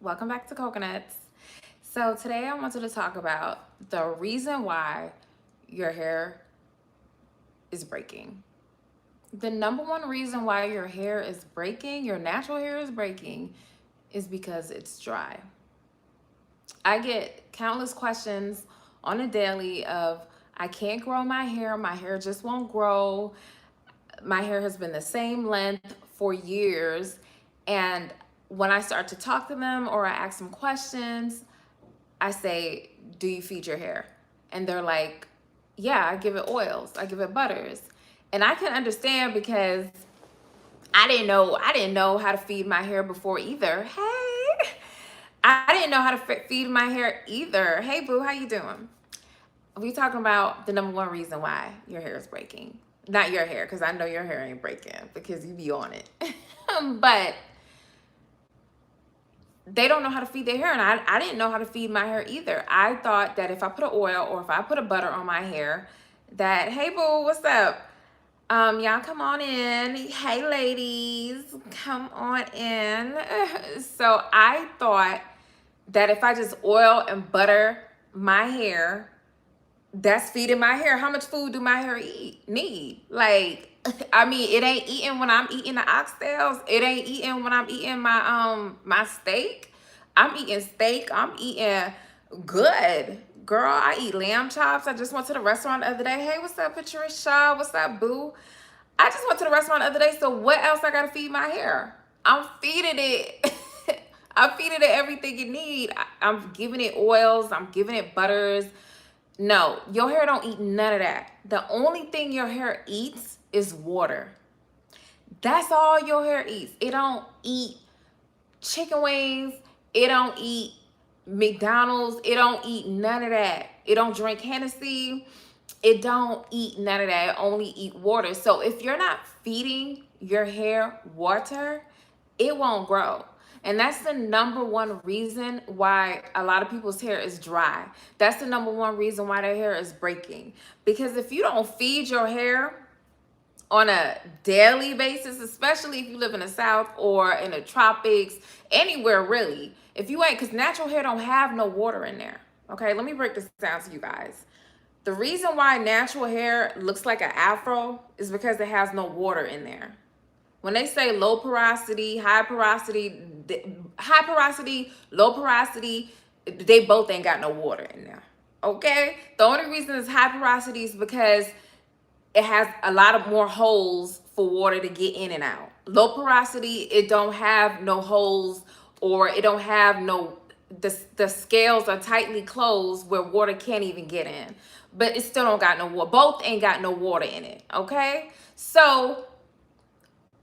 Welcome back to Coconuts. So, today I wanted to talk about the reason why your hair is breaking. The number one reason why your hair is breaking, your natural hair is breaking, is because it's dry. I get countless questions on a daily of I can't grow my hair just won't grow. My hair has been the same length for years. And when I start to talk to them or I ask them questions, I say, do you feed your hair? And they're like, yeah, I give it oils, I give it butters. And I can understand because I didn't know how to feed my hair before either. Hey, I didn't know how to feed my hair either. Hey boo, how you doing? We talking about the number one reason why your hair is breaking. Not your hair, because I know your hair ain't breaking because you be on it. But they don't know how to feed their hair, and I didn't know how to feed my hair either. I thought that if I put an oil or if I put a butter on my hair, that, hey boo, what's up? Y'all come on in. Hey ladies, come on in. So I thought that if I just oil and butter my hair, that's feeding my hair. How much food do my hair need? Like, I mean, it ain't eating when I'm eating the oxtails. It ain't eating when I'm eating my steak. I'm eating steak. I'm eating good. Girl, I eat lamb chops. I just went to the restaurant the other day. Hey, what's up, Patricia? What's up, boo? I just went to the restaurant the other day, so what else I gotta feed my hair? I'm feeding it. I'm feeding it everything it need. I'm giving it oils. I'm giving it butters. No, your hair don't eat none of that. The only thing your hair eats is water. That's all your hair eats. It don't eat chicken wings. It don't eat McDonald's. It don't eat none of that. It don't drink Hennessy. It don't eat none of that. It only eat water. So if you're not feeding your hair water, it won't grow. And that's the number one reason why a lot of people's hair is dry. That's the number one reason why their hair is breaking. Because if you don't feed your hair on a daily basis, especially if you live in the South or in the tropics, anywhere really, if you ain't, because natural hair don't have no water in there. Okay, let me break this down to you guys. The reason why natural hair looks like an afro is because it has no water in there. When they say low porosity, high porosity, low porosity, they both ain't got no water in there. Okay? The only reason it's high porosity is because it has a lot of more holes for water to get in and out. Low porosity, it don't have no holes, or it don't have no, the scales are tightly closed where water can't even get in. But it still don't got no water. Both ain't got no water in it. Okay? So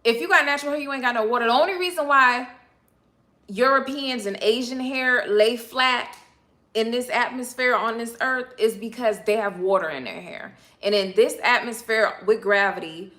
if you got natural hair, you ain't got no water. The only reason why Europeans and Asian hair lay flat in this atmosphere on this earth is because they have water in their hair. And in this atmosphere with gravity,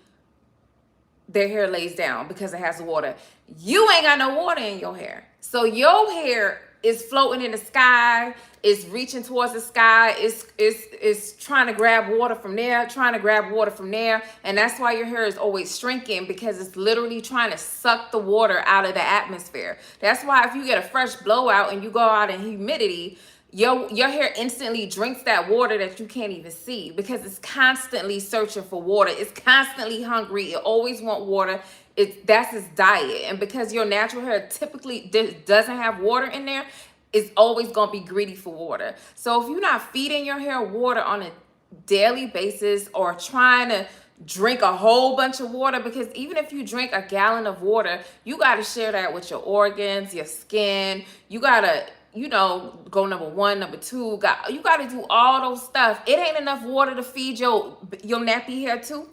their hair lays down because it has water. You ain't got no water in your hair. So your hair is floating in the sky, is reaching towards the sky, is trying to grab water from there, trying to grab water from there. And that's why your hair is always shrinking, because it's literally trying to suck the water out of the atmosphere. That's why if you get a fresh blowout and you go out in humidity, your hair instantly drinks that water that you can't even see, because it's constantly searching for water. It's constantly hungry. It always want water. That's its diet. And because your natural hair typically doesn't have water in there, it's always going to be greedy for water. So if you're not feeding your hair water on a daily basis, or trying to drink a whole bunch of water, because even if you drink a gallon of water, you got to share that with your organs, your skin. You got to, go number one, number two. You got to do all those stuff. It ain't enough water to feed your nappy hair too.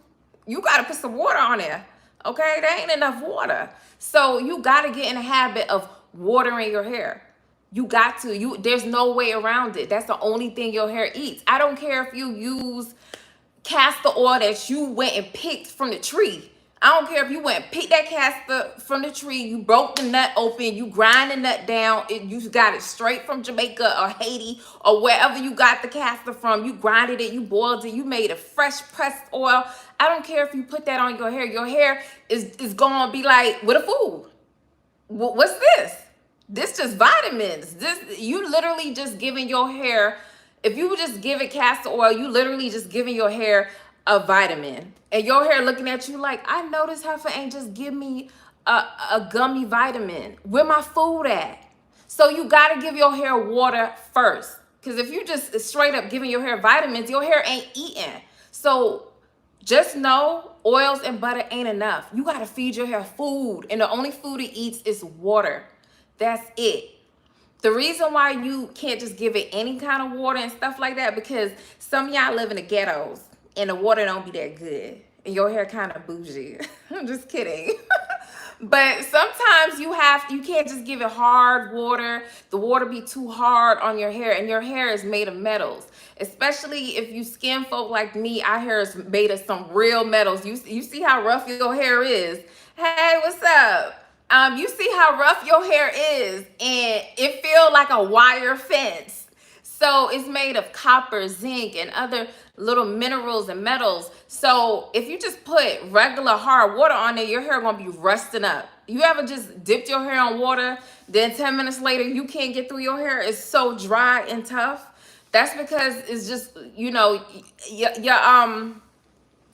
You got to put some water on there. Okay, there ain't enough water. So you got to get in the habit of watering your hair. You got to. There's no way around it. That's the only thing your hair eats. I don't care if you use castor oil that you went and picked from the tree. I don't care if you went and picked that castor from the tree, you broke the nut open, you grind the nut down, you got it straight from Jamaica or Haiti or wherever you got the castor from. You grinded it, you boiled it, you made a fresh pressed oil. I don't care if you put that on your hair. Your hair is going to be like, what a fool. What's this? This just vitamins. This, you literally just giving your hair, if you would just give it castor oil, you literally just giving your hair a vitamin. And your hair looking at you like, I know this heifer ain't just give me a gummy vitamin. Where my food at? So you gotta give your hair water first. Because if you just straight up giving your hair vitamins, your hair ain't eating. So just know oils and butter ain't enough. You gotta feed your hair food. And the only food it eats is water. That's it. The reason why you can't just give it any kind of water and stuff like that, because some of y'all live in the ghettos and the water don't be that good. And your hair kind of bougie. I'm just kidding. But sometimes you can't just give it hard water. The water be too hard on your hair, and your hair is made of metals. Especially if you skin folk like me, our hair is made of some real metals. You see how rough your hair is. Hey, what's up? You see how rough your hair is, and it feel like a wire fence. So it's made of copper, zinc, and other little minerals and metals. So if you just put regular hard water on there, your hair gonna be rusting up. You ever just dipped your hair in water, then 10 minutes later you can't get through your hair? It's so dry and tough. That's because it's just,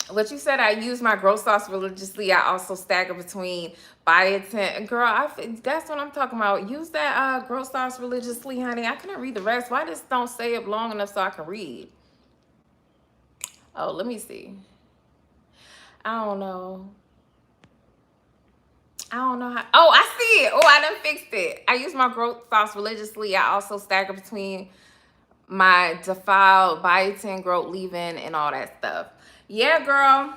what you said, I use my growth sauce religiously. I also stagger between biotin. Girl, that's what I'm talking about. Use that growth sauce religiously, honey. I couldn't read the rest. Why just don't say it long enough so I can read? Oh, let me see. I don't know. I don't know how. Oh, I see it. Oh, I done fixed it. I use my growth sauce religiously. I also stagger between my defiled biotin, growth leave-in, and all that stuff. Yeah, girl.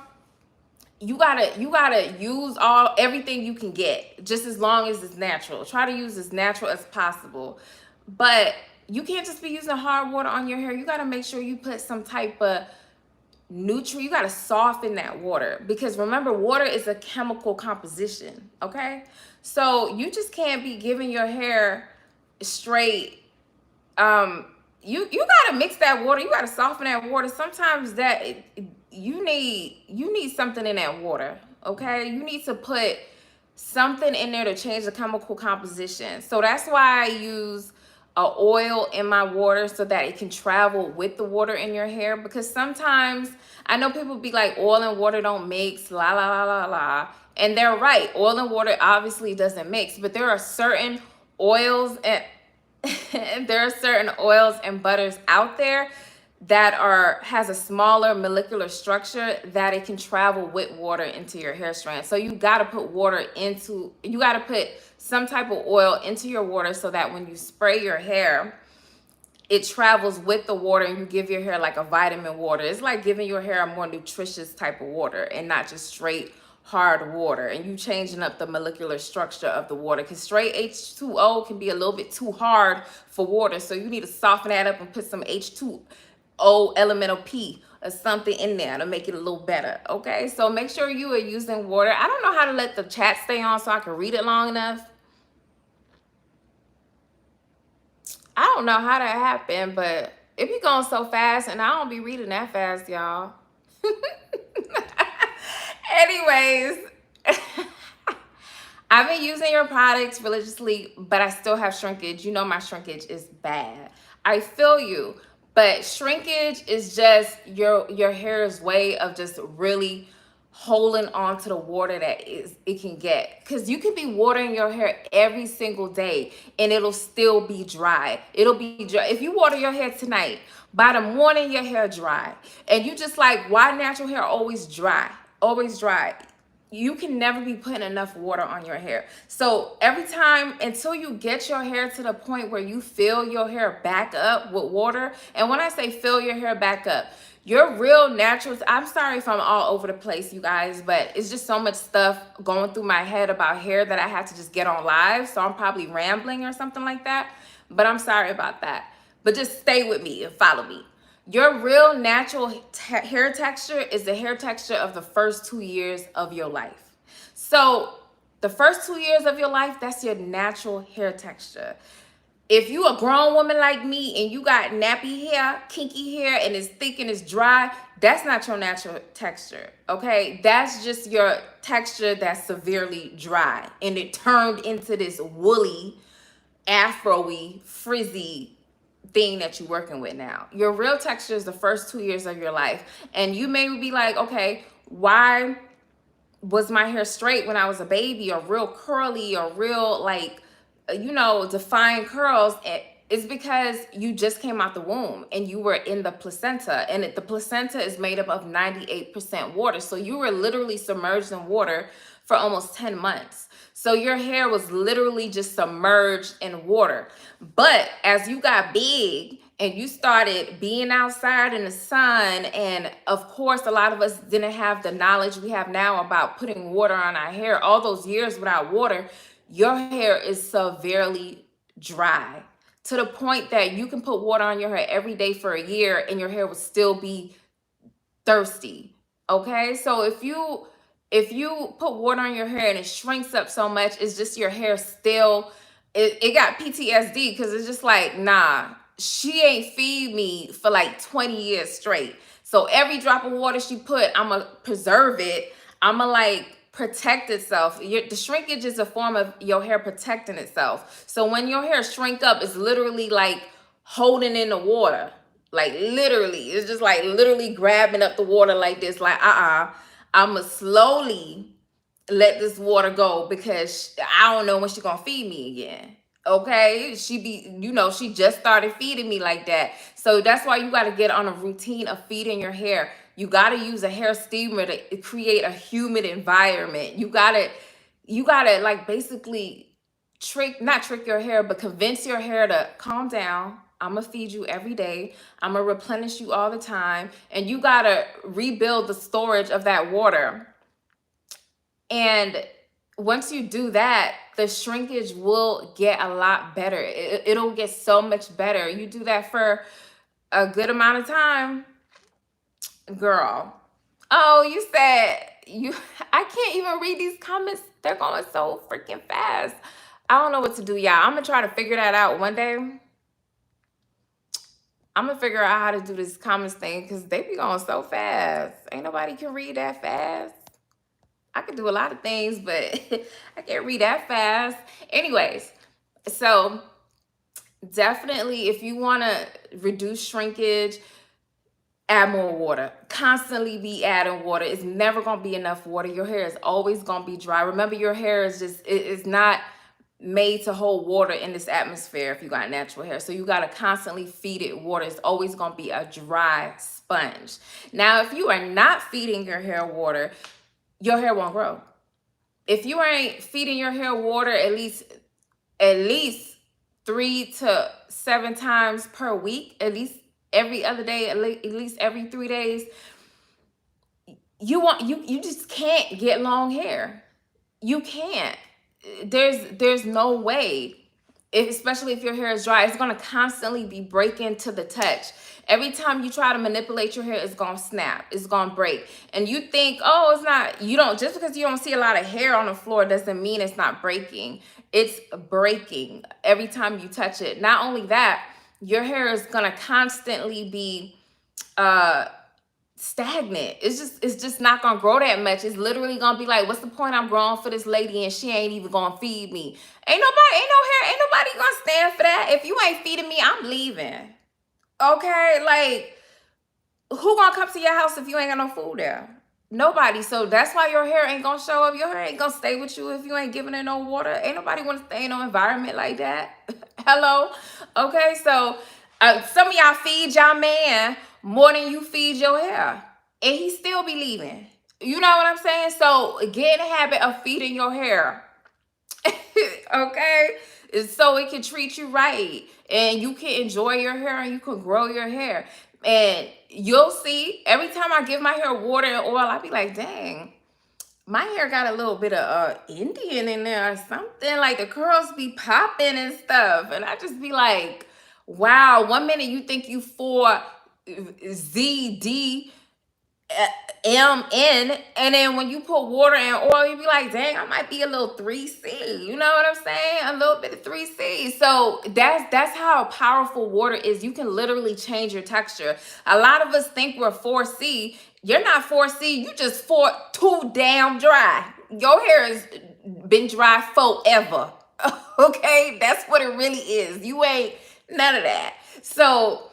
You gotta use everything you can get, just as long as it's natural. Try to use as natural as possible. But you can't just be using hard water on your hair. You gotta make sure you put some type of nutrient. You gotta soften that water, because remember, water is a chemical composition. Okay, so you just can't be giving your hair straight. You gotta mix that water. You gotta soften that water. Sometimes you need something in that water. Okay, you need to put something in there to change the chemical composition. So that's why I use a oil in my water, so that it can travel with the water in your hair. Because sometimes I know people be like, oil and water don't mix, la la la la la, and they're right. Oil and water obviously doesn't mix, but there are certain oils and there are certain oils and butters out there that has a smaller molecular structure that it can travel with water into your hair strand. So you got to put some type of oil into your water, so that when you spray your hair, it travels with the water, and you give your hair like a vitamin water. It's like giving your hair a more nutritious type of water, and not just straight hard water. And you changing up the molecular structure of the water, because straight H2O can be a little bit too hard for water. So you need to soften that up and put some H2O elemental P or something in there to make it a little better. Okay, so make sure you are using water. I don't know how to let the chat stay on so I can read it long enough. I don't know how that happened, but it be going so fast, and I don't be reading that fast, y'all. Anyways, I've been using your products religiously, but I still have shrinkage. You know my shrinkage is bad. I feel you, but shrinkage is just your hair's way of just really holding on to the water that it can get. Because you can be watering your hair every single day and it'll still be dry. It'll be dry. If you water your hair tonight, by the morning your hair dry. And you just like, why natural hair always dry? Always dry. You can never be putting enough water on your hair. So every time, until you get your hair to the point where you fill your hair back up with water, and when I say fill your hair back up, your real natural, I'm sorry if I'm all over the place, you guys, but it's just so much stuff going through my head about hair that I have to just get on live. So I'm probably rambling or something like that, but I'm sorry about that. But just stay with me and follow me. Your real natural hair texture is the hair texture of the first 2 years of your life. So the first 2 years of your life, that's your natural hair texture. If you a grown woman like me and you got nappy hair, kinky hair, and it's thick and it's dry, that's not your natural texture, okay? That's just your texture that's severely dry, and it turned into this woolly afro-y, frizzy thing that you're working with now. Your real texture is the first 2 years of your life. And you may be like, okay, why was my hair straight when I was a baby, or real curly, or real like, defined curls? It's because you just came out the womb and you were in the placenta, and the placenta is made up of 98% water. So you were literally submerged in water for almost 10 months. So your hair was literally just submerged in water. But as you got big and you started being outside in the sun, and of course, a lot of us didn't have the knowledge we have now about putting water on our hair. All those years without water, your hair is severely dry, to the point that you can put water on your hair every day for a year and your hair will still be thirsty. Okay, so if you put water on your hair and it shrinks up so much, it's just your hair still, it got PTSD, because it's just like, nah, she ain't feed me for like 20 years straight. So every drop of water she put, I'ma preserve it. I'ma like protect itself. The shrinkage is a form of your hair protecting itself. So when your hair shrink up, it's literally like holding in the water. Like literally, it's just like literally grabbing up the water like this, like, I'ma slowly let this water go, because I don't know when she's gonna feed me again. Okay, she just started feeding me like that. So that's why you got to get on a routine of feeding your hair. You got to use a hair steamer to create a humid environment. You got to like basically not trick your hair, but convince your hair to calm down. I'm gonna feed you every day. I'm gonna replenish you all the time. And you gotta rebuild the storage of that water. And once you do that, the shrinkage will get a lot better. It'll get so much better. You do that for a good amount of time, girl. Oh, you said I can't even read these comments. They're going so freaking fast. I don't know what to do, y'all. I'm gonna try to figure that out one day. I'm gonna figure out how to do this comments thing, because they be going so fast. Ain't nobody can read that fast. I can do a lot of things, but I can't read that fast. Anyways, so definitely, if you want to reduce shrinkage, add more water. Constantly be adding water. It's never going to be enough water. Your hair is always going to be dry. Remember, your hair is it's not made to hold water in this atmosphere if you got natural hair. So you got to constantly feed it water. It's always going to be a dry sponge. Now, if you are not feeding your hair water, your hair won't grow. If you ain't feeding your hair water at least 3 to 7 times per week, at least every other day, at least every 3 days, you just can't get long hair. You can't. There's no way. Especially if your hair is dry, it's going to constantly be breaking to the touch. Every time you try to manipulate your hair, it's going to snap. It's going to break. And you think, oh, it's not, just because you don't see a lot of hair on the floor doesn't mean it's not breaking. It's breaking every time you touch it. Not only that, your hair is going to constantly be stagnant. It's just not gonna grow that much. It's literally gonna be like, what's the point I'm growing for this lady and she ain't even gonna feed me? Ain't nobody gonna stand for that. If you ain't feeding me, I'm leaving. Okay, like, who gonna come to your house if you ain't got no food there? Nobody. So that's why your hair ain't gonna show up. Your hair ain't gonna stay with you if you ain't giving it no water. Ain't nobody wanna stay in no environment like that. Hello. Okay, so some of y'all feed y'all man more than you feed your hair, and he still be leaving. You know what I'm saying? So get in the habit of feeding your hair. Okay, so it can treat you right, and you can enjoy your hair, and you can grow your hair. And you'll see, every time I give my hair water and oil, I be like, dang, my hair got a little bit of Indian in there or something. Like the curls be popping and stuff. And I just be like, wow, one minute you think you 4ZD MN, and then when you put water and oil, you be like, dang, I might be a little 3C. You know what I'm saying? A little bit of 3C. So that's how powerful water is. You can literally change your texture. A lot of us think we're 4C. You're not 4C. You just too damn dry. Your hair has been dry forever. Okay, that's what it really is. You ain't none of that. So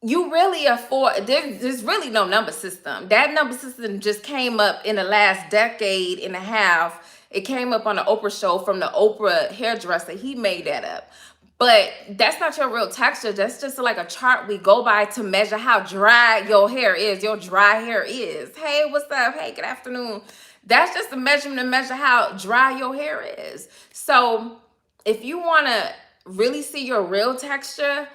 you really afford, there's really no number system. That number system just came up in the last decade and a half. It came up on the Oprah show from the Oprah hairdresser. He made that up. But that's not your real texture. That's just like a chart we go by to measure how dry your hair is. Your dry hair is. Hey, what's up? Hey, good afternoon. That's just a measurement to measure how dry your hair is. So if you want to really see your real texture,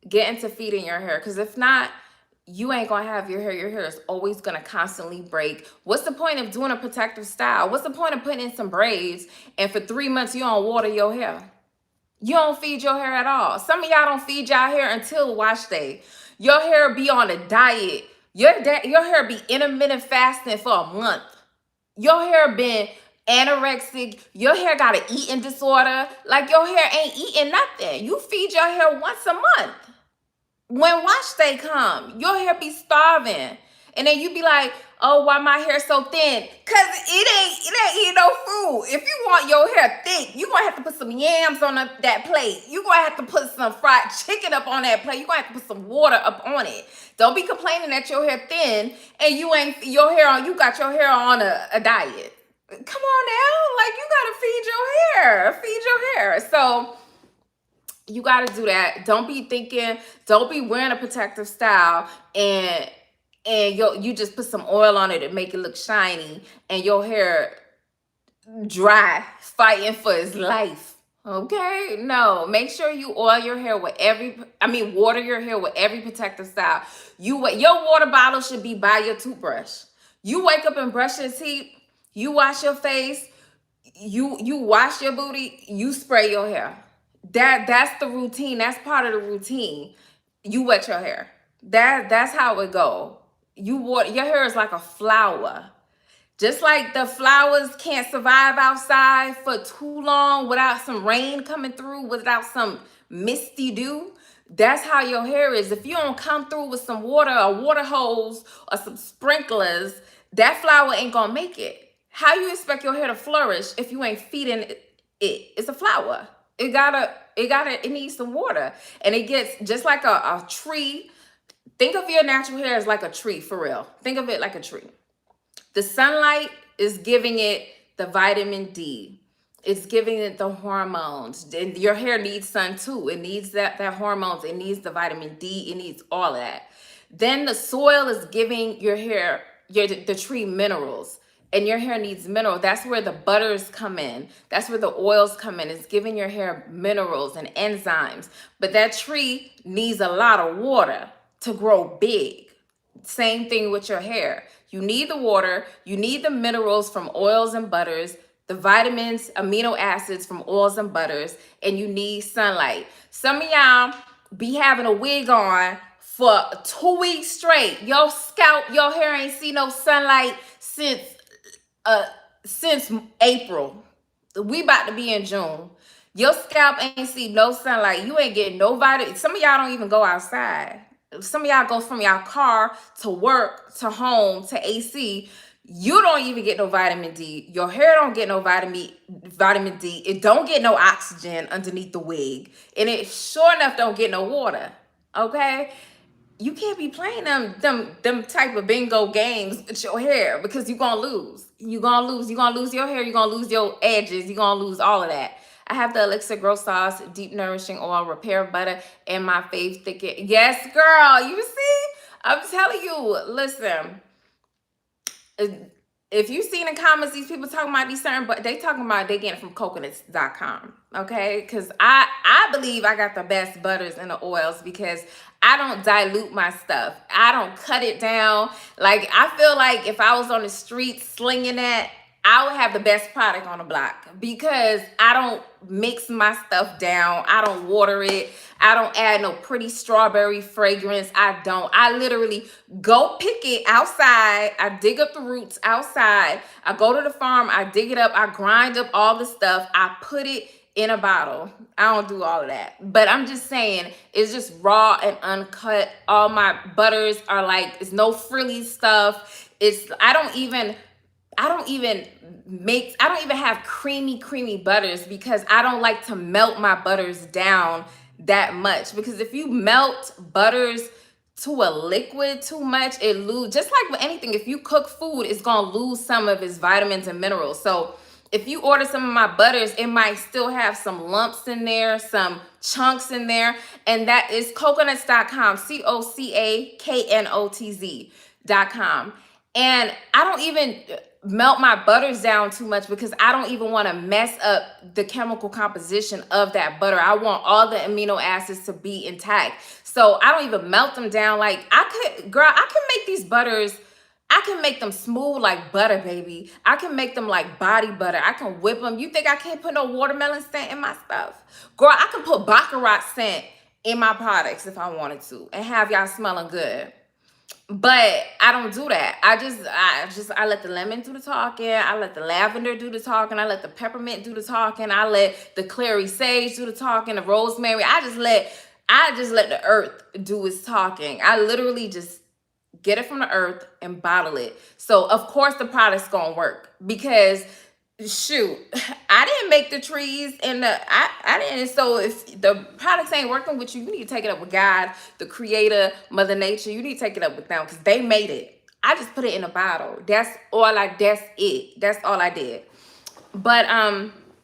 get into feeding your hair, because if not, you ain't gonna have your hair. Your hair is always gonna constantly break. What's the point of doing a protective style? What's the point of putting in some braids and for 3 months you don't water your hair? You don't feed your hair at all. Some of y'all don't feed y'all hair until wash day. Your hair be on a diet. Your hair be intermittent fasting for a month. Your hair been anorexic. Your hair got an eating disorder. Like your hair ain't eating nothing. You feed your hair once a month. When wash day come, your hair be starving. And then you be like, oh, why my hair so thin? Cause it ain't eating no food. If you want your hair thick, you gonna have to put some yams on that plate. You gonna have to put some fried chicken up on that plate. You gonna have to put some water up on it. Don't be complaining that your hair thin and you ain't you got your hair on a diet. Come on now, like you gotta feed your hair. Feed your hair. So you got to do that. Don't be wearing a protective style and you just put some oil on it and make it look shiny and your hair dry, fighting for its life. Okay? No, make sure you oil your hair with water your hair with every protective style. Your water bottle should be by your toothbrush. You wake up and brush your teeth, you wash your face, you wash your booty, you spray your hair. That's the routine. That's part of the routine. You wet your hair. That's how it go. Your hair is like a flower. Just like the flowers can't survive outside for too long without some rain coming through, without some misty dew. That's how your hair is. If you don't come through with some water, a water hose, or some sprinklers, that flower ain't gonna make it. How you expect your hair to flourish if you ain't feeding it? It's a flower. It needs some water. And it gets just like a tree. Think of your natural hair as like a tree, for real. Think of it like a tree. The sunlight is giving it the vitamin D. It's giving it the hormones. And your hair needs sun too. It needs that hormones. It needs the vitamin D. It needs all of that. Then the soil is giving your hair, the tree minerals. And your hair needs mineral. That's where the butters come in. That's where the oils come in. It's giving your hair minerals and enzymes. But that tree needs a lot of water to grow big. Same thing with your hair. You need the water. You need the minerals from oils and butters, the vitamins, amino acids from oils and butters, and you need sunlight. Some of y'all be having a wig on for 2 weeks straight. Your scalp, your hair ain't see no sunlight since April. We about to be in June. Your scalp ain't see no sunlight. You ain't getting no vitamin. Some of y'all don't even go outside. Some of y'all go from y'all car to work to home to AC. You don't even get no vitamin D. Your hair don't get no vitamin D. It don't get no oxygen underneath the wig. And it sure enough don't get no water. Okay? You can't be playing them type of bingo games with your hair, because you're gonna lose. You're gonna lose your hair, you're gonna lose your edges, you're gonna lose all of that. I have the Elixir Grow Sauce, Deep Nourishing Oil, Repair Butter, and my Faith Thicket. Yes, girl, you see? I'm telling you, listen. If you've seen in comments, these people talking about these certain, but they talking about they getting it from coconuts.com. Okay? Because I believe I got the best butters and the oils, because I don't dilute my stuff. I don't cut it down. Like, I feel like if I was on the street slinging that, I would have the best product on the block, because I don't mix my stuff down. I don't water it. I don't add no pretty strawberry fragrance. I literally go pick it outside. I dig up the roots outside. I go to the farm. I dig it up. I grind up all the stuff. I put it in a bottle. I don't do all of that. But I'm just saying, it's just raw and uncut. All my butters are like, it's no frilly stuff. I don't even have creamy butters because I don't like to melt my butters down that much. Because if you melt butters to a liquid too much, it lose, just like with anything, if you cook food, it's gonna lose some of its vitamins and minerals. So if you order some of my butters, it might still have some lumps in there, some chunks in there. And that is coconuts.com, COCAKNOTZ.com. And I don't even melt my butters down too much because I don't even want to mess up the chemical composition of that butter. I want all the amino acids to be intact. So I don't even melt them down. Like I can make these butters, I can make them smooth like butter, baby. I can make them like body butter. I can whip them. You think I can't put no watermelon scent in my stuff? Girl, I can put baccarat scent in my products if I wanted to and have y'all smelling good. But I don't do that. I let the lemon do the talking. I let the lavender do the talking. I let the peppermint do the talking. I let the clary sage do the talking, the rosemary. I just let the earth do its talking. I literally just get it from the earth and bottle it. So of course the product's gonna work because shoot, I didn't make the trees and I didn't. So if the products ain't working with you, you need to take it up with God, the creator, Mother Nature. You need to take it up with them because they made it. I just put it in a bottle. That's it. That's all I did. But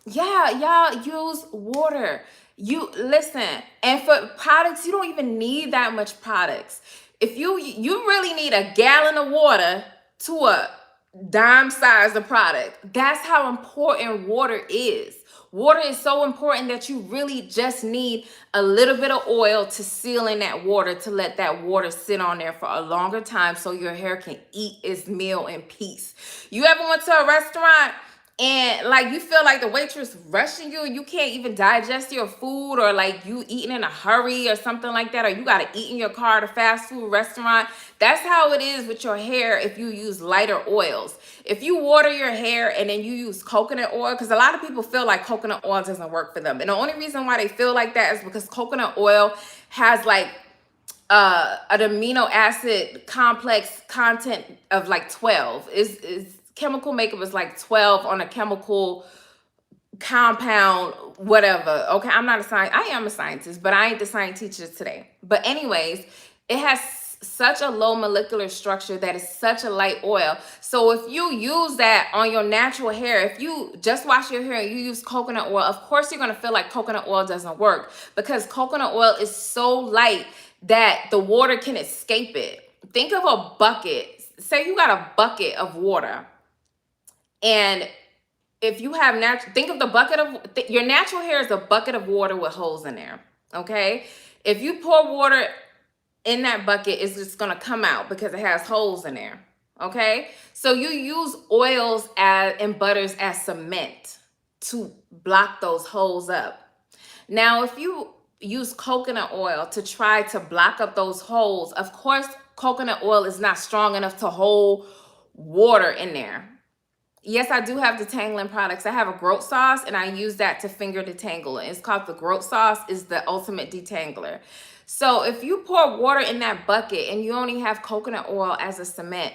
yeah, y'all use water. You listen, and for products, you don't even need that much products. If you really need a gallon of water to a dime size of product. That's how important water is. Water is so important that you really just need a little bit of oil to seal in that water, to let that water sit on there for a longer time so your hair can eat its meal in peace. You ever went to a restaurant and like you feel like the waitress rushing you and you can't even digest your food, or like you eating in a hurry or something like that, or you got to eat in your car at a fast food restaurant? That's how it is with your hair if you use lighter oils. If you water your hair and then you use coconut oil, because a lot of people feel like coconut oil doesn't work for them. And the only reason why they feel like that is because coconut oil has like an amino acid complex content of like 12. Is chemical makeup is like 12 on a chemical compound, whatever. Okay, I am a scientist, but I ain't the science teacher today. But anyways, it has such a low molecular structure that is such a light oil. So if you use that on your natural hair, if you just wash your hair and you use coconut oil, of course you're gonna feel like coconut oil doesn't work because coconut oil is so light that the water can escape it. Think of a bucket. Say you got a bucket of water. And if you have think of the bucket of your natural hair is a bucket of water with holes in there. Okay. If you pour water in that bucket, it's just going to come out because it has holes in there. Okay. So you use oils and butters as cement to block those holes up. Now, if you use coconut oil to try to block up those holes, of course, coconut oil is not strong enough to hold water in there. Yes, I do have detangling products. I have a groat sauce and I use that to finger detangle. It's called the groat sauce. Is the ultimate detangler. So if you pour water in that bucket and you only have coconut oil as a cement,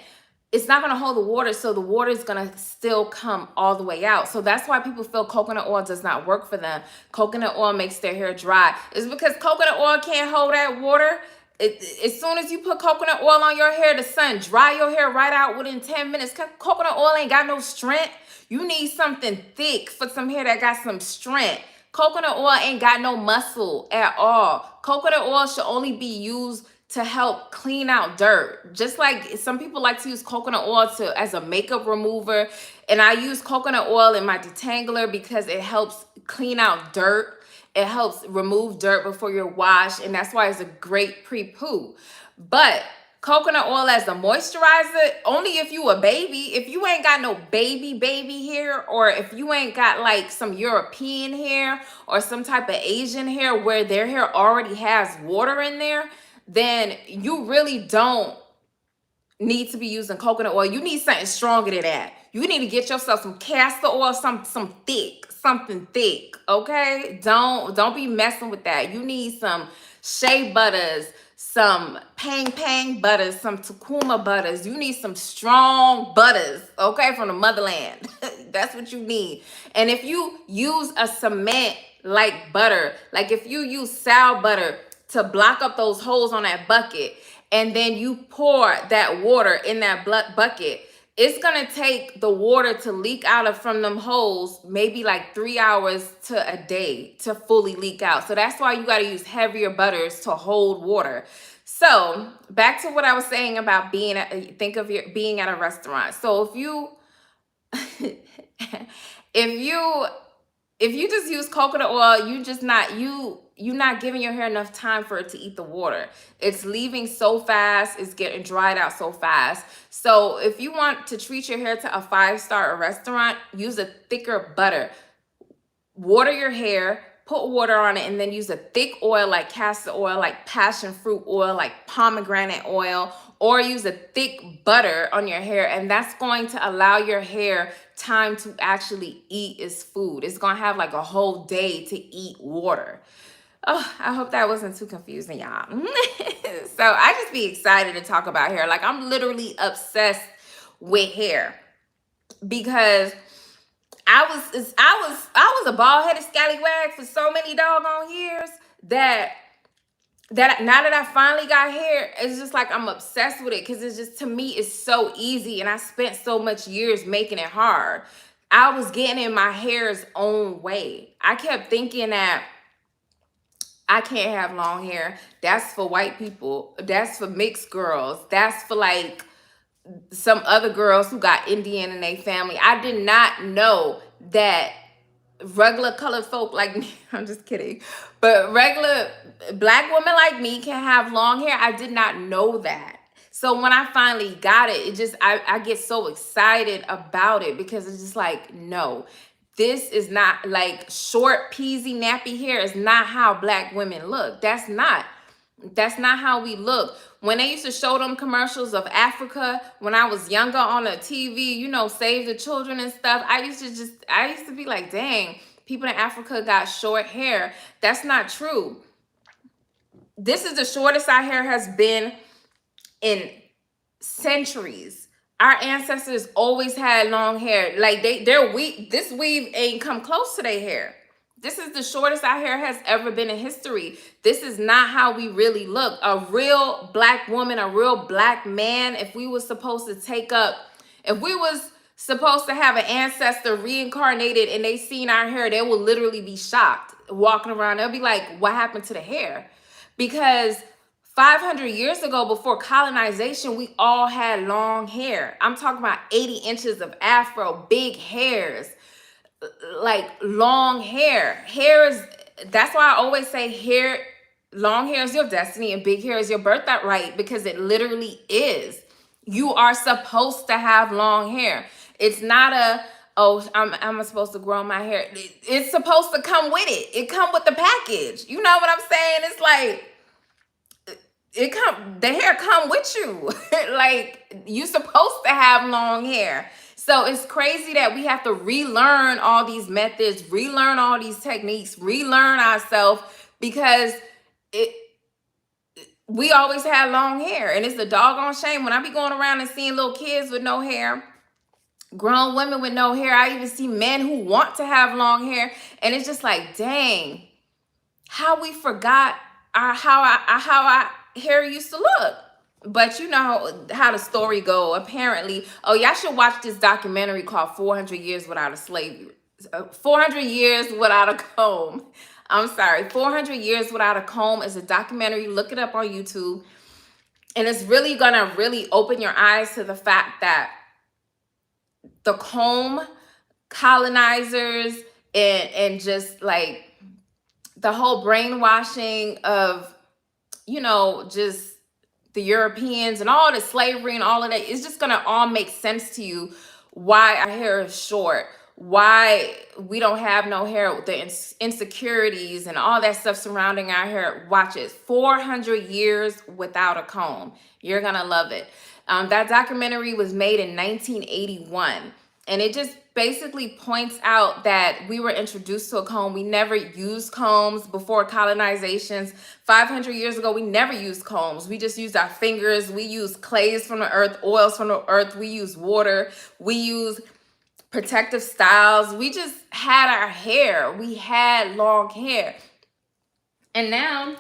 it's not going to hold the water. So the water is going to still come all the way out. So that's why people feel coconut oil does not work for them. Coconut oil makes their hair dry. It's because coconut oil can't hold that water. As soon as you put coconut oil on your hair, the sun dry your hair right out within 10 minutes. Coconut oil ain't got no strength. You need something thick for some hair that got some strength. Coconut oil ain't got no muscle at all. Coconut oil should only be used to help clean out dirt. Just like some people like to use coconut oil as a makeup remover. And I use coconut oil in my detangler because it helps clean out dirt. It helps remove dirt before you're washed, and that's why it's a great pre-poo. But coconut oil as a moisturizer, only if you a baby. If you ain't got no baby hair, or if you ain't got like some European hair or some type of Asian hair where their hair already has water in there, then you really don't need to be using coconut oil. You need something stronger than that. You need to get yourself some castor oil, some thick, something thick, okay? Don't be messing with that. You need some shea butters, some pang butters, some Takuma butters. You need some strong butters, okay, from the motherland. That's what you need. And if you use a cement like butter, like if you use sow butter to block up those holes on that bucket, and then you pour that water in that bucket, it's gonna take the water to leak out of from them holes maybe like 3 hours to a day to fully leak out. So that's why you got to use heavier butters to hold water. So back to what I was saying about being being at a restaurant. So if you if you just use coconut oil, you're not giving your hair enough time for it to eat the water. It's leaving so fast, it's getting dried out so fast. So if you want to treat your hair to a 5-star restaurant, use a thicker butter. Water your hair, put water on it, and then use a thick oil like castor oil, like passion fruit oil, like pomegranate oil, or use a thick butter on your hair, and that's going to allow your hair time to actually eat its food. It's going to have like a whole day to eat water. Oh, I hope that wasn't too confusing, y'all. So I just be excited to talk about hair. Like, I'm literally obsessed with hair because I was a bald-headed scallywag for so many doggone years that now that I finally got hair, it's just like I'm obsessed with it because it's just, to me, it's so easy, and I spent so much years making it hard. I was getting in my hair's own way. I kept thinking that I can't have long hair. That's for white people. That's for mixed girls. That's for like some other girls who got Indian in their family. I did not know that regular colored folk like me, I'm just kidding, but regular black women like me can have long hair. I did not know that. So when I finally got it, I get so excited about it because it's just like, no, this is not like short, peasy, nappy hair is not how black women look. That's not how we look. When they used to show them commercials of Africa when I was younger on the TV, Save the Children and stuff, I used to be like, dang, people in Africa got short hair. That's not true. This is the shortest our hair has been in centuries. Our ancestors always had long hair. Like this weave ain't come close to their hair. This is the shortest our hair has ever been in history. This is not how we really look. A real black woman, a real black man, if we was supposed to have an ancestor reincarnated and they seen our hair, they will literally be shocked walking around. They'll be like, what happened to the hair? Because 500 years ago, before colonization, we all had long hair. I'm talking about 80 inches of afro, big hairs. Like long hair. That's why I always say long hair is your destiny and big hair is your birthright, because it literally is. You are supposed to have long hair. It's not I'm supposed to grow my hair. It's supposed to come with it. It come with the package. You know what I'm saying? It's like the hair come with you. Like, you supposed to have long hair. So it's crazy that we have to relearn all these methods, relearn all these techniques, relearn ourselves, because we always had long hair. And it's a doggone shame when I be going around and seeing little kids with no hair, grown women with no hair. I even see men who want to have long hair, and it's just like, dang, how we forgot how our hair used to look. But you know how the story go. Apparently, y'all should watch this documentary called 400 Years Without a Slavery. 400 Years Without a Comb. I'm sorry, 400 Years Without a Comb is a documentary. Look it up on YouTube. And it's really gonna open your eyes to the fact that the comb, colonizers, and just like the whole brainwashing of, just the Europeans and all the slavery and all of that, it's just gonna all make sense to you why our hair is short, why we don't have no hair, the insecurities and all that stuff surrounding our hair. Watch it. 400 Years Without a Comb. You're gonna love it. That documentary was made in 1981. And it just basically points out that we were introduced to a comb. We never used combs before colonizations. 500 years ago, we never used combs. We just used our fingers. We used clays from the earth, oils from the earth. We used water. We used protective styles. We just had our hair. We had long hair. And now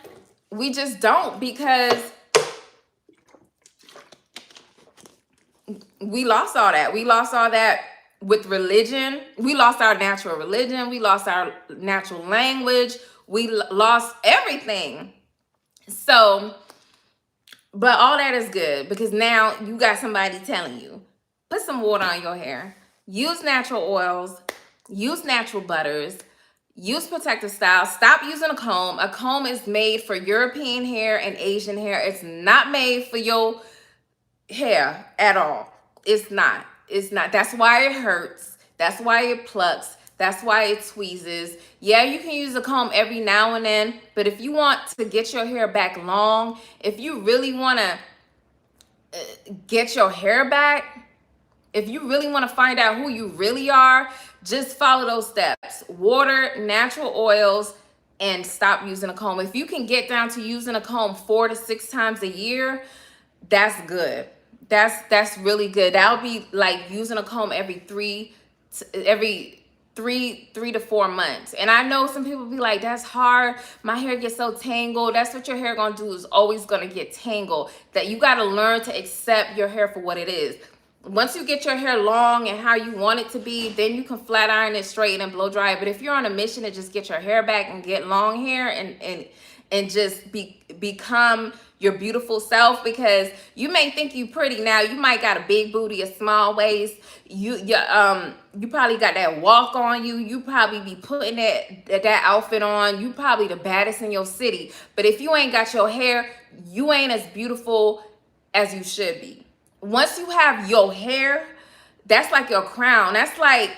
we just don't, because we lost all that. We lost all that with religion. We lost our natural religion. We lost our natural language. We lost everything. So, but all that is good, because now you got somebody telling you, put some water on your hair, use natural oils, use natural butters, use protective styles, stop using a comb. A comb is made for European hair and Asian hair. It's not made for your hair at all. It's not. It's not. That's why it hurts. That's why it plucks. That's why it tweezes. Yeah, you can use a comb every now and then, but if you want to get your hair back long, if you really want to get your hair back, if you really want to find out who you really are, just follow those steps. Water, natural oils, and stop using a comb. If you can get down to using a comb 4 to 6 times a year, that's good. That's really good. That'll be like using a comb every three to 4 months. And I know some people be like, that's hard. My hair gets so tangled. That's what your hair gonna do, is always gonna get tangled. That you gotta learn to accept your hair for what it is. Once you get your hair long and how you want it to be, then you can flat iron it, straight, and blow dry it. But if you're on a mission to just get your hair back and get long hair and just become your beautiful self, because you may think you pretty now. You might got a big booty, a small waist. You probably got that walk on you. You probably be putting that outfit on. You probably the baddest in your city. But if you ain't got your hair, you ain't as beautiful as you should be. Once you have your hair, that's like your crown. That's like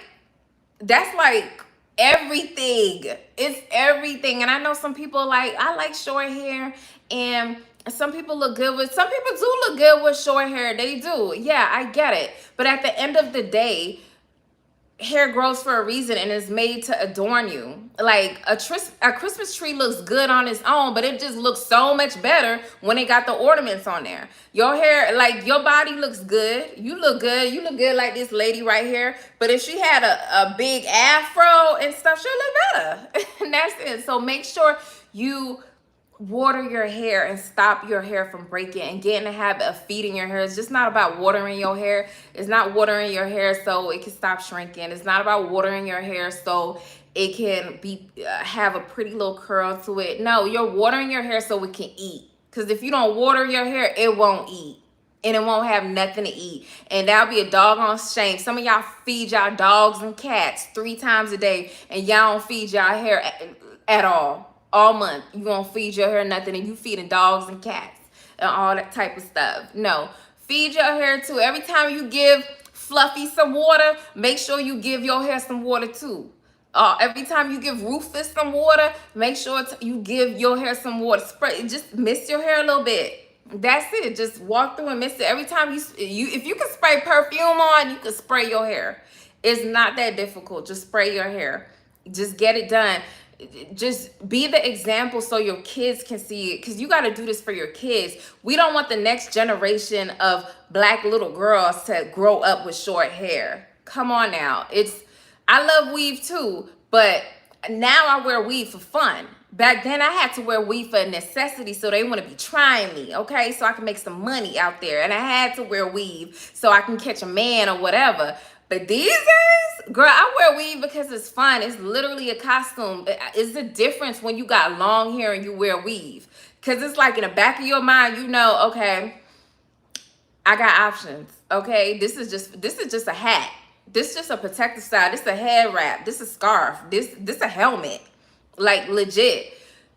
everything. It's everything. And I know some people like, I like short hair, and some people look good with, some people do look good with short hair. They do. Yeah, I get it. But at the end of the day, hair grows for a reason and is made to adorn you. Like a Christmas tree looks good on its own, but it just looks so much better when it got the ornaments on there. Your hair, like your body looks good. You look good. You look good like this lady right here. But if she had a big afro and stuff, she'll look better. And that's it. So make sure you water your hair and stop your hair from breaking, and get in the habit of feeding your hair. It's just not about watering your hair. It's not watering your hair so it can stop shrinking. It's not about watering your hair so it can be have a pretty little curl to it. No, you're watering your hair so it can eat. Because if you don't water your hair, it won't eat. And it won't have nothing to eat. And that'll be a doggone shame. Some of y'all feed y'all dogs and cats 3 times a day, and y'all don't feed y'all hair at all month. You gonna feed your hair nothing, and you feeding dogs and cats and all that type of stuff. No, feed your hair too. Every time you give Fluffy some water, make sure you give your hair some water too. Every time you give Rufus some water, make sure you give your hair some water. Spray, just mist your hair a little bit. That's it. Just walk through and mist it. Every time you if you can spray perfume on, you can spray your hair. It's not that difficult. Just spray your hair. Just get it done. Just be the example so your kids can see it, because you got to do this for your kids. We don't want the next generation of black little girls to grow up with short hair. Come on now. I love weave too, but now I wear weave for fun. Back then I had to wear weave for necessity, so they want to be trying me, okay, so I can make some money out there. And I had to wear weave so I can catch a man or whatever. But these days, girl, I wear weave because it's fun. It's literally a costume. It's the difference when you got long hair and you wear weave. Because it's like in the back of your mind, you know, okay, I got options. Okay, this is just a hat. This is just a protective style. This is a head wrap. This is a scarf. This a helmet. Like legit.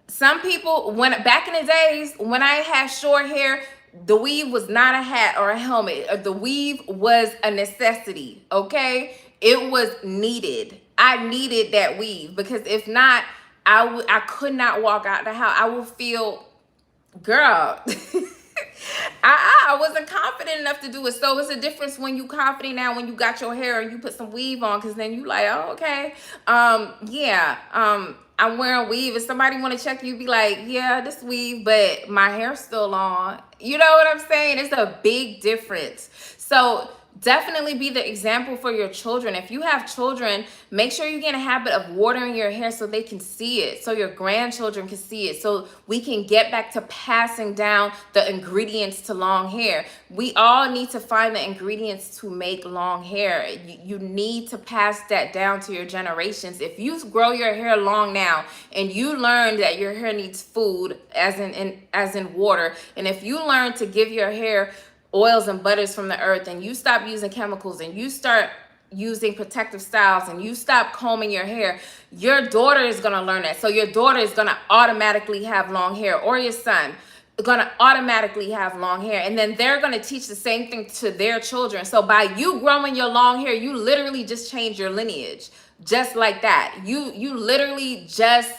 Some people, back in the days when I had short hair, the weave was not a hat or a helmet. The weave was a necessity, okay? It was needed. I needed that weave, because if not, I could not walk out the house. I would feel, girl, I wasn't confident enough to do it. So it's a difference when you confident now when you got your hair and you put some weave on, because then you like, oh, okay. Yeah. I'm wearing weave. If somebody want to check you, be like, yeah, this weave, but my hair's still on. You know what I'm saying? It's a big difference. So definitely be the example for your children. If you have children, make sure you get in a habit of watering your hair so they can see it, so your grandchildren can see it, so we can get back to passing down the ingredients to long hair. We all need to find the ingredients to make long hair. You need to pass that down to your generations. If you grow your hair long now and you learn that your hair needs food, as in water, and if you learn to give your hair oils and butters from the earth, and you stop using chemicals, and you start using protective styles, and you stop combing your hair, your daughter is going to learn that. So your daughter is going to automatically have long hair, or your son going to automatically have long hair, and then they're going to teach the same thing to their children. So by you growing your long hair, you literally just change your lineage, just like that. You literally just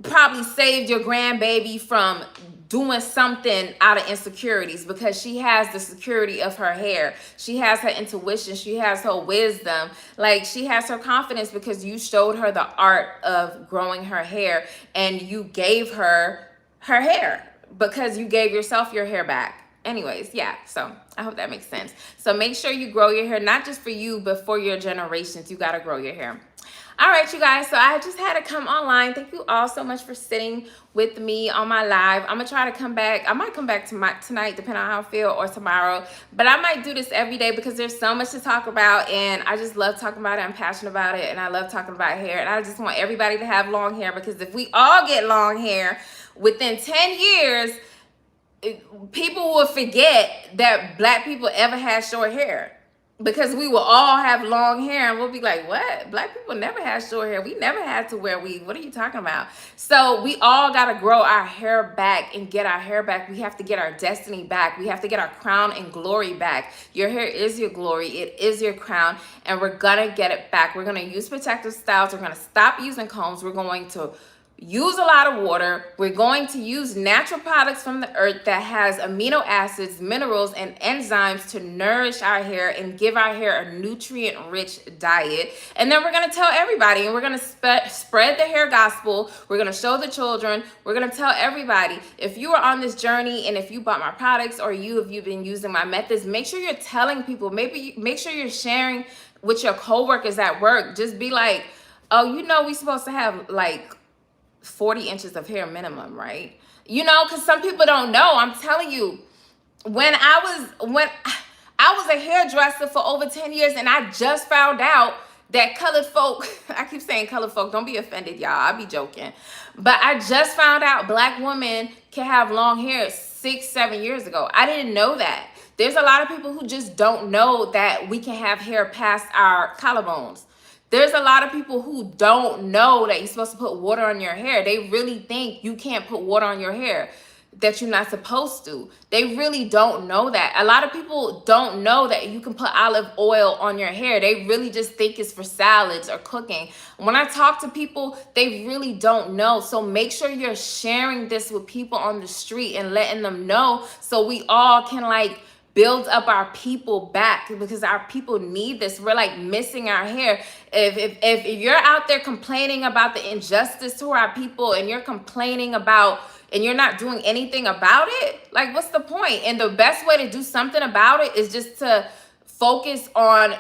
probably saved your grandbaby from doing something out of insecurities, because she has the security of her hair. She has her intuition. She has her wisdom. Like, she has her confidence because you showed her the art of growing her hair, and you gave her her hair because you gave yourself your hair back. Anyways, yeah, so I hope that makes sense. So make sure you grow your hair, not just for you, but for your generations. You got to grow your hair. All right, you guys, so I just had to come online. Thank you all so much for sitting with me on my live. I'm gonna try to come back. I might come back tonight, depending on how I feel, or tomorrow, but I might do this every day because there's so much to talk about, and I just love talking about it. I'm passionate about it, and I love talking about hair, and I just want everybody to have long hair, because if we all get long hair within 10 years, people will forget that Black people ever had short hair, because we will all have long hair, and we'll be like, what? Black people never had short hair. We never had to wear weave. What are you talking about? So we all got to grow our hair back and get our hair back. We have to get our destiny back. We have to get our crown and glory back. Your hair is your glory. It is your crown, and we're going to get it back. We're going to use protective styles. We're going to stop using combs. We're going to use a lot of water. We're going to use natural products from the earth that has amino acids, minerals, and enzymes to nourish our hair and give our hair a nutrient-rich diet. And then we're going to tell everybody, and we're going to spread the hair gospel. We're going to show the children. We're going to tell everybody. If you are on this journey, and if you bought my products, or if you've been using my methods, make sure you're telling people. Make sure you're sharing with your coworkers at work. Just be like, oh, you know, we're supposed to have like 40 inches of hair minimum, right? You know, because some people don't know. I'm telling you, when I was a hairdresser for over 10 years, and I just found out that colored folk, I keep saying colored folk, don't be offended, y'all, I be joking, but I just found out Black women can have long hair 6-7 years ago. I didn't know that. There's a lot of people who just don't know that we can have hair past our collarbones. There's a lot of people who don't know that you're supposed to put water on your hair. They really think you can't put water on your hair, that you're not supposed to. They really don't know that. A lot of people don't know that you can put olive oil on your hair. They really just think it's for salads or cooking. When I talk to people, they really don't know. So make sure you're sharing this with people on the street and letting them know, so we all can like build up our people back, because our people need this. We're like missing our hair. If you're out there complaining about the injustice to our people, and you're complaining about, and you're not doing anything about it, like, what's the point? And the best way to do something about it is just to focus on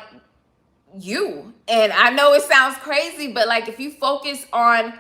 you. And I know it sounds crazy, but like, if you focus on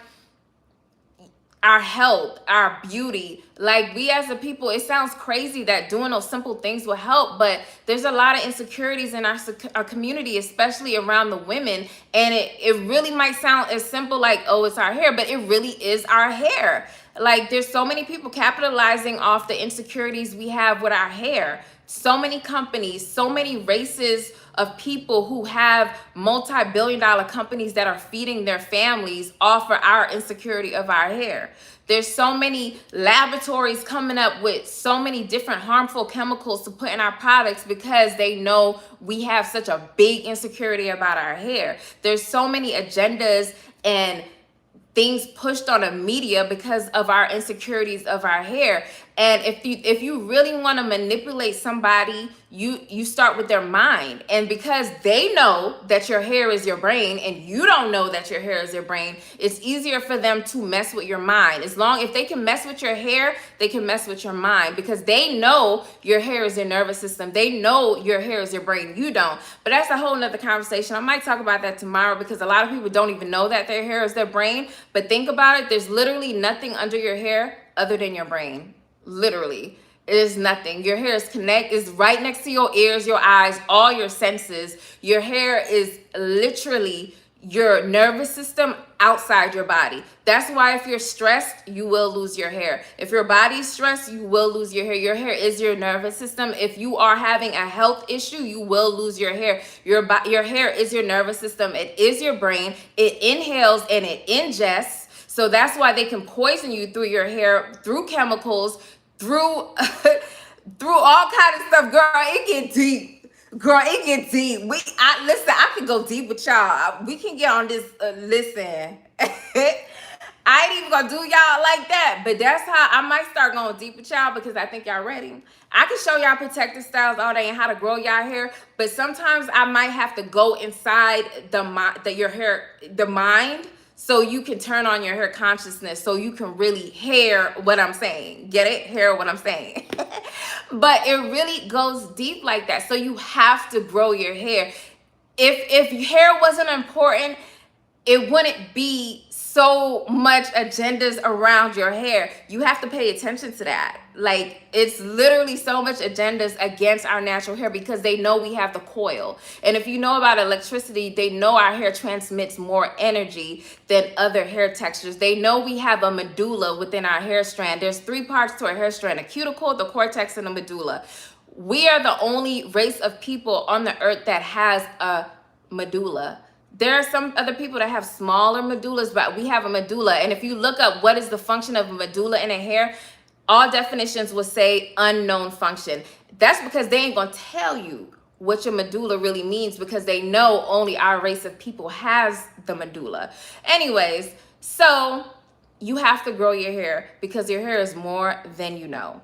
our health, our beauty, like, we as a people, it sounds crazy that doing those simple things will help, but there's a lot of insecurities in our community, especially around the women, and it really might sound as simple like, oh, it's our hair, but it really is our hair. Like, there's so many people capitalizing off the insecurities we have with our hair. So many companies, so many races of people who have multi-billion-dollar companies that are feeding their families off of our insecurity of our hair. There's so many laboratories coming up with so many different harmful chemicals to put in our products because they know we have such a big insecurity about our hair. There's so many agendas and things pushed on the media because of our insecurities of our hair. And if you really want to manipulate somebody, you start with their mind. And because they know that your hair is your brain and you don't know that your hair is your brain, it's easier for them to mess with your mind. If they can mess with your hair, they can mess with your mind, because they know your hair is your nervous system. They know your hair is your brain. You don't. But that's a whole nother conversation. I might talk about that tomorrow, because a lot of people don't even know that their hair is their brain. But think about it. There's literally nothing under your hair other than your brain. Literally. It is nothing. Your hair is right next to your ears, your eyes, all your senses. Your hair is literally your nervous system outside your body. That's why if you're stressed, you will lose your hair. If your body's stressed, you will lose your hair. Your hair is your nervous system. If you are having a health issue, you will lose your hair. Your hair is your nervous system. It is your brain. It inhales and it ingests. So that's why they can poison you through your hair, through chemicals, through through all kind of stuff. Girl, it get deep. Girl, it get deep. Listen, I can go deep with y'all. We can get on this. Listen, I ain't even gonna do y'all like that, but that's how I might start going deep with y'all, because I think y'all ready. I can show y'all protective styles all day and how to grow y'all hair, but sometimes I might have to go inside the mind, so you can turn on your hair consciousness, so you can really hear what I'm saying. Get it? Hear what I'm saying. But it really goes deep like that. So you have to grow your hair. If hair wasn't important, it wouldn't be so much agendas around your hair. You have to pay attention to that. Like, it's literally so much agendas against our natural hair, because they know we have the coil. And if you know about electricity, they know our hair transmits more energy than other hair textures. They know we have a medulla within our hair strand. There's 3 parts to our hair strand: a cuticle, the cortex, and the medulla. We are the only race of people on the earth that has a medulla. There are some other people that have smaller medullas, but we have a medulla. And if you look up what is the function of a medulla in a hair, all definitions will say unknown function. That's because they ain't gonna tell you what your medulla really means, because they know only our race of people has the medulla. Anyways, so you have to grow your hair, because your hair is more than you know.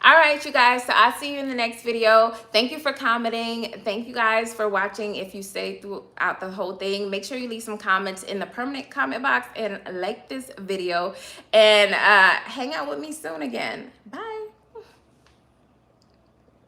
All right, you guys, so I'll see you in the next video. Thank you for commenting. Thank you guys for watching. If you stayed throughout the whole thing, make sure you leave some comments in the permanent comment box and like this video, and hang out with me soon again. Bye.